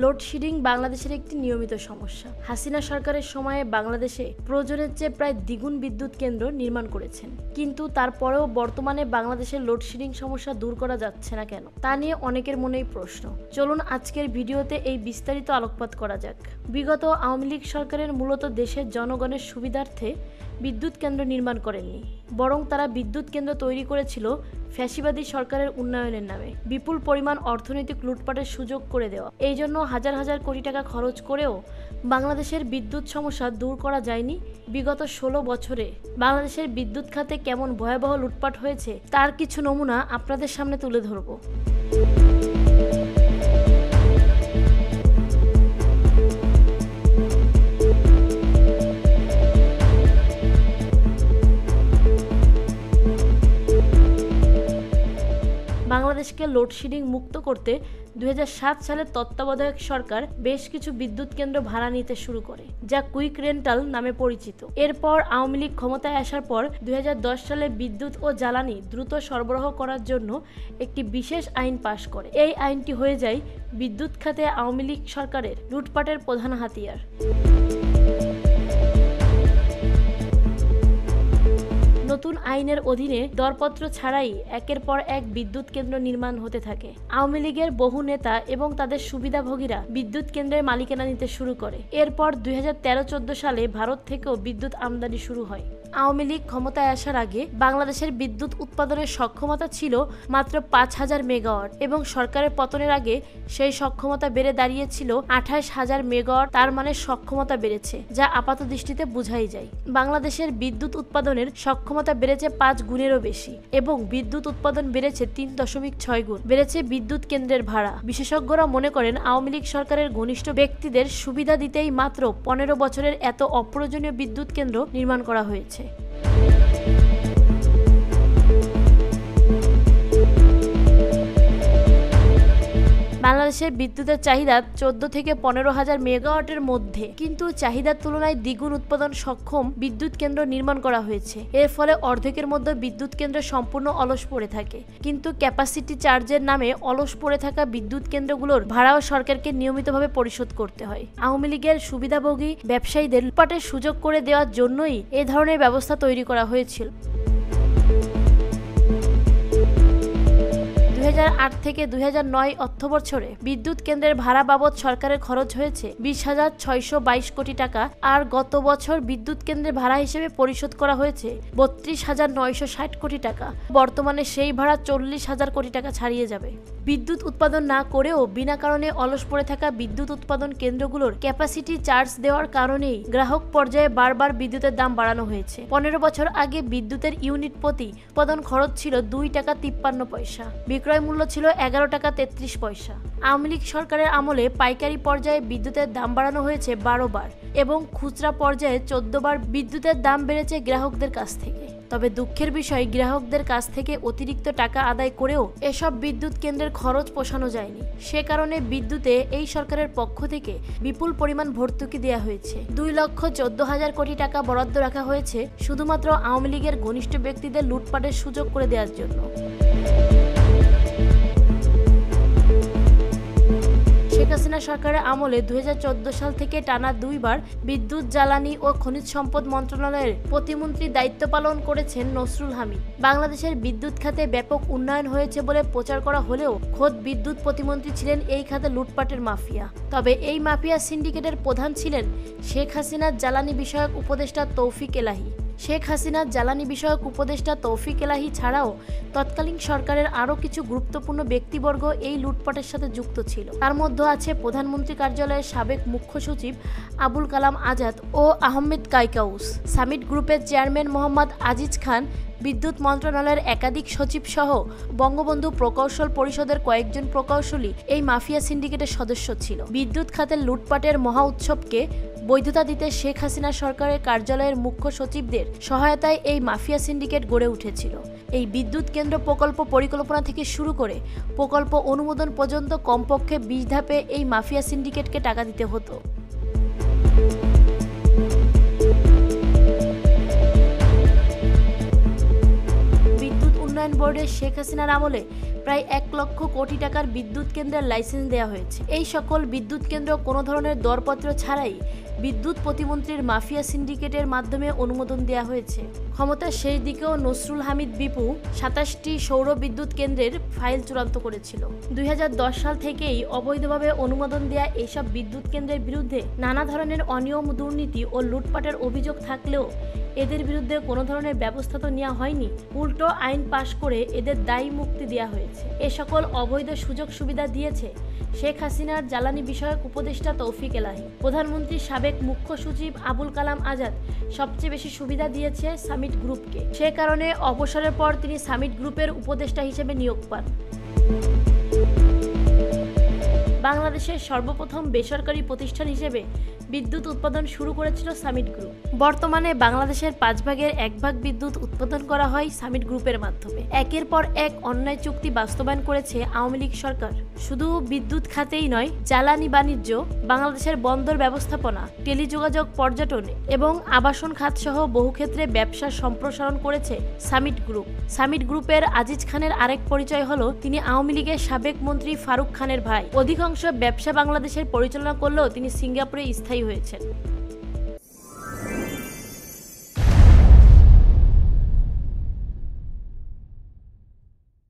Load shedding বাংলাদেশের একটি নিয়মিত সমস্যা। হাসিনা সরকারের সময়ে বাংলাদেশে প্রয়োজনের চেয়ে প্রায় দ্বিগুণ বিদ্যুৎ কেন্দ্র নির্মাণ করেছেন, কিন্তু তারপরেও বর্তমানে বাংলাদেশের লোডশেডিং সমস্যা দূর করা যাচ্ছে না কেন, তা নিয়ে অনেকের মনেই প্রশ্ন। চলুন আজকের ভিডিওতে এই বিস্তারিত আলোকপাত করা যাক। বিগত আওয়ামী লীগ সরকারের মূলত দেশের জনগণের সুবিধার্থে বিদ্যুৎ কেন্দ্র নির্মাণ করেননি, বরং তারা বিদ্যুৎ কেন্দ্র তৈরি করেছিল ফ্যাসিবাদী সরকারের উন্নয়নের নামে বিপুল পরিমাণ অর্থনৈতিক লুটপাটের সুযোগ করে দেওয়া। এই জন্য হাজার হাজার কোটি টাকা খরচ করেও বাংলাদেশের বিদ্যুৎ সমস্যা দূর করা যায়নি। বিগত 16 বছরে বাংলাদেশের বিদ্যুৎ খাতে কেমন ভয়াবহ লুটপাট হয়েছে তার কিছু নমুনা আপনাদের সামনে তুলে ধরব। বাংলাদেশকে লোডশেডিং মুক্ত করতে 2007 সালে তত্ত্বাবধায়ক সরকার বেশ কিছু বিদ্যুৎ কেন্দ্র ভাড়া নিতে শুরু করে, যা কুইক রেন্টাল নামে পরিচিত। এরপর আওয়ামী লীগ ক্ষমতায় আসার পর 2010 সালে বিদ্যুৎ ও জ্বালানি দ্রুত সরবরাহ করার জন্য একটি বিশেষ আইন পাশ করে। এই আইনটি হয়ে যায় বিদ্যুৎ খাতে আওয়ামী লীগ সরকারের লুটপাটের প্রধান হাতিয়ার। নতুন আইনের অধীনে দরপত্র ছাড়াই একের পর এক বিদ্যুৎ কেন্দ্র নির্মাণ হতে থাকে। আওয়ামী লীগের বহু নেতা এবং তাদের সুবিধাভোগীরা বিদ্যুৎ কেন্দ্রের মালিকানা নিতে শুরু করে। এরপর 2013-14 সালে ভারত থেকেও বিদ্যুৎ আমদানি শুরু হয়। আওয়ামী লীগ ক্ষমতায় আসার আগে বাংলাদেশের বিদ্যুৎ উৎপাদনের সক্ষমতা ছিল মাত্র 5000 মেগাওয়াট এবং সরকারের পতনের আগে সেই সক্ষমতা বেড়ে দাঁড়িয়েছিল 28,000 মেগাওয়াট। তার মানে সক্ষমতা বেড়েছে, যা আপাত দৃষ্টিতে বোঝাই যায়। বাংলাদেশের বিদ্যুৎ উৎপাদনের সক্ষমতা বেড়েছে 5 গুণেরও বেশি এবং বিদ্যুৎ উৎপাদন বেড়েছে 3.6 গুণ। বেড়েছে বিদ্যুৎ কেন্দ্রের ভাড়া। বিশেষজ্ঞরা মনে করেন আওয়ামী লীগ সরকারের ঘনিষ্ঠ ব্যক্তিদের সুবিধা দিতেই মাত্র 15 বছরের এত অপ্রয়োজনীয় বিদ্যুৎ কেন্দ্র নির্মাণ করা হয়েছে। বাংলাদেশের বিদ্যুতের চাহিদা 14 থেকে 15,000 মেগাওয়াটের মধ্যে, কিন্তু চাহিদার তুলনায় দ্বিগুণ উৎপাদন সক্ষম বিদ্যুৎ কেন্দ্র নির্মাণ করা হয়েছে। এর ফলে অর্ধেকের মধ্যে বিদ্যুৎ কেন্দ্র সম্পূর্ণ অলস পড়ে থাকে। কিন্তু ক্যাপাসিটি চার্জের নামে অলস পড়ে থাকা বিদ্যুৎ কেন্দ্রগুলোর ভাড়াও সরকারকে নিয়মিতভাবে পরিশোধ করতে হয়। আওয়ামী লীগের সুবিধাভোগী ব্যবসায়ীদের লুটপাটের সুযোগ করে দেওয়ার জন্যই এ ধরনের ব্যবস্থা তৈরি করা হয়েছিল। 2008 থেকে 2009 অর্থবছরে বিদ্যুৎ কেন্দ্রের ভাড়া বাবদ সরকারের খরচ হয়েছে 20,622 কোটি টাকা, আর গত বছর বিদ্যুৎ কেন্দ্রের ভাড়া হিসেবে পরিশোধ করা হয়েছে 32,960 কোটি টাকা। বর্তমানে সেই ভাড়া 40,000 কোটি টাকা ছাড়িয়ে যাবে। বিদ্যুৎ উৎপাদন না করেও বিনা কারণে অলস পড়ে থাকা বিদ্যুৎ উৎপাদন কেন্দ্রগুলোর ক্যাপাসিটি চার্জ দেওয়ার কারণেই গ্রাহক পর্যায়ে বারবার বিদ্যুতের দাম বাড়ানো হয়েছে। 15 বছর আগে বিদ্যুতের ইউনিট প্রতি উৎপাদন খরচ ছিল 2 টাকা 53 পয়সা, বিক্রয় মূল্য ছিল 11 টাকা 33 পয়সা। আওয়ামী লীগ সরকারের আমলে পাইকারি পর্যায়ে বিদ্যুতের দাম বাড়ানো হয়েছে 12 বার এবং খুচরা পর্যায়ে 14 বার বিদ্যুতের দাম বেড়েছে গ্রাহকদের কাছ থেকে। তবে দুঃখের বিষয়, গ্রাহকদের কাছ থেকে অতিরিক্ত টাকা আদায় করেও এসব বিদ্যুৎ কেন্দ্রের খরচ পোষানো যায়নি। সে কারণে বিদ্যুতে এই সরকারের পক্ষ থেকে বিপুল পরিমাণ ভর্তুকি দেওয়া হয়েছে। 2,14,000 কোটি টাকা বরাদ্দ রাখা হয়েছে শুধুমাত্র আওয়ামী লীগের ঘনিষ্ঠ ব্যক্তিদের লুটপাটের সুযোগ করে দেওয়ার জন্য। শেখ হাসিনা সরকারের আমলে 2014 সাল থেকে টানা 2 বার বিদ্যুৎ, জ্বালানি ও খনিজ সম্পদ মন্ত্রণালয়ের প্রতিমন্ত্রী দায়িত্ব পালন করেছেন নসরুল হামিদ। বাংলাদেশের বিদ্যুৎ খাতে ব্যাপক উন্নয়ন হয়েছে বলে প্রচার করা হলেও খোদ বিদ্যুৎ প্রতিমন্ত্রী ছিলেন এই খাতে লুটপাটের মাফিয়া। তবে এই মাফিয়া সিন্ডিকেটের প্রধান ছিলেন শেখ হাসিনার জ্বালানি বিষয়ক উপদেষ্টা তৌফিক এলাহি। শেখ হাসিনার জ্বালানি বিষয়ক উপদেষ্টা তৌফিক এলাহি ছাড়াও তৎকালীন সরকারের আরও কিছু গুরুত্বপূর্ণ ব্যক্তিবর্গ এই লুটপাটের সাথে যুক্ত ছিল। তার মধ্যে আছে প্রধানমন্ত্রী কার্যালয়ের সাবেক মুখ্য সচিব আবুল কালাম আজাদ ও আহমেদ কাইকাউস, সামিট গ্রুপের চেয়ারম্যান মোহাম্মদ আজিজ খান, বিদ্যুৎ মন্ত্রণালয়ের একাধিক সচিব সহ বঙ্গবন্ধু প্রকৌশল পরিষদের কয়েকজন প্রকৌশলী এই মাফিয়া সিন্ডিকেটের সদস্য ছিল। বিদ্যুৎ খাতের লুটপাটের মহা উৎসবকে বৈধতা দিতে শেখ হাসিনা সরকারের কার্যালয়ের মুখ্য সচিবদের সহায়তায় এই মাফিয়া সিন্ডিকেট গড়ে উঠেছিল। এই বিদ্যুৎ কেন্দ্র প্রকল্প পরিকল্পনা থেকে শুরু করে প্রকল্প অনুমোদন পর্যন্ত কমপক্ষে 20 ধাপে এই মাফিয়া সিন্ডিকেটকে টাকা দিতে হতো। বিদ্যুৎ উন্নয়ন বোর্ডের শেখ হাসিনার আমলে প্রায় 1,00,00,000 টাকার বিদ্যুৎ কেন্দ্রের লাইসেন্স দেওয়া হয়েছে। এই সকল বিদ্যুৎ কেন্দ্র কোনো ধরনের দরপত্র ছাড়াই বিদ্যুৎ প্রতিমন্ত্রীর মাফিয়া সিন্ডিকেটের মাধ্যমে অনুমোদন দেওয়া হয়েছে। ক্ষমতার শেষ দিকেও নসরুল হামিদ বিপু 27টি সৌর বিদ্যুৎ কেন্দ্রের ফাইল চূড়ান্ত করেছিল। 2010 সাল থেকেই অবৈধভাবে অনুমোদন দেয়া এইসব বিদ্যুৎ কেন্দ্রের বিরুদ্ধে নানা ধরনের অনিয়ম, দুর্নীতি ও লুটপাটের অভিযোগ থাকলেও এদের বিরুদ্ধে কোনো ধরনের ব্যবস্থা তো নেওয়া হয়নি, উল্টো আইন পাশ করে এদের দায়ী মুক্তি দেওয়া হয়েছে। এ সকল অবৈধ সুযোগ সুবিধা দিয়েছে শেখ হাসিনার জ্বালানি বিষয়ক উপদেষ্টা তৌফিক এলাহি। প্রধানমন্ত্রীর সাবেক মুখ্য সচিব আবুল কালাম আজাদ সবচেয়ে বেশি সুবিধা দিয়েছে সামিট গ্রুপকে। সে কারণে অবসরের পর তিনি সামিট গ্রুপের উপদেষ্টা হিসেবে নিয়োগ পান। বাংলাদেশের সর্বপ্রথম বেসরকারি প্রতিষ্ঠান হিসেবে বিদ্যুৎ উৎপাদন শুরু করেছিল সামিট গ্রুপ। বর্তমানে বাংলাদেশের 5 ভাগের 1 ভাগ বিদ্যুৎ উৎপাদন করা হয় সামিট গ্রুপের মাধ্যমে। একের পর এক অন্যায় চুক্তি বাস্তবায়ন করেছে আওয়ামী লীগ সরকার। শুধু বিদ্যুৎ খাতেই নয়, জ্বালানি, বাণিজ্য, বাংলাদেশের বন্দর ব্যবস্থাপনা, টেলিযোগাযোগ, পর্যটন এবং আবাসন খাত সহ বহু ক্ষেত্রে ব্যবসার সম্প্রসারণ করেছে সামিট গ্রুপ। সামিট গ্রুপের আজিজ খানের আরেক পরিচয় হলো তিনি আওয়ামী লীগের সাবেক মন্ত্রী ফারুক খানের ভাই। অধিকাংশ ব্যবসা বাংলাদেশের পরিচালনা করলেও তিনি সিঙ্গাপুরে স্থায়ী হয়েছেন।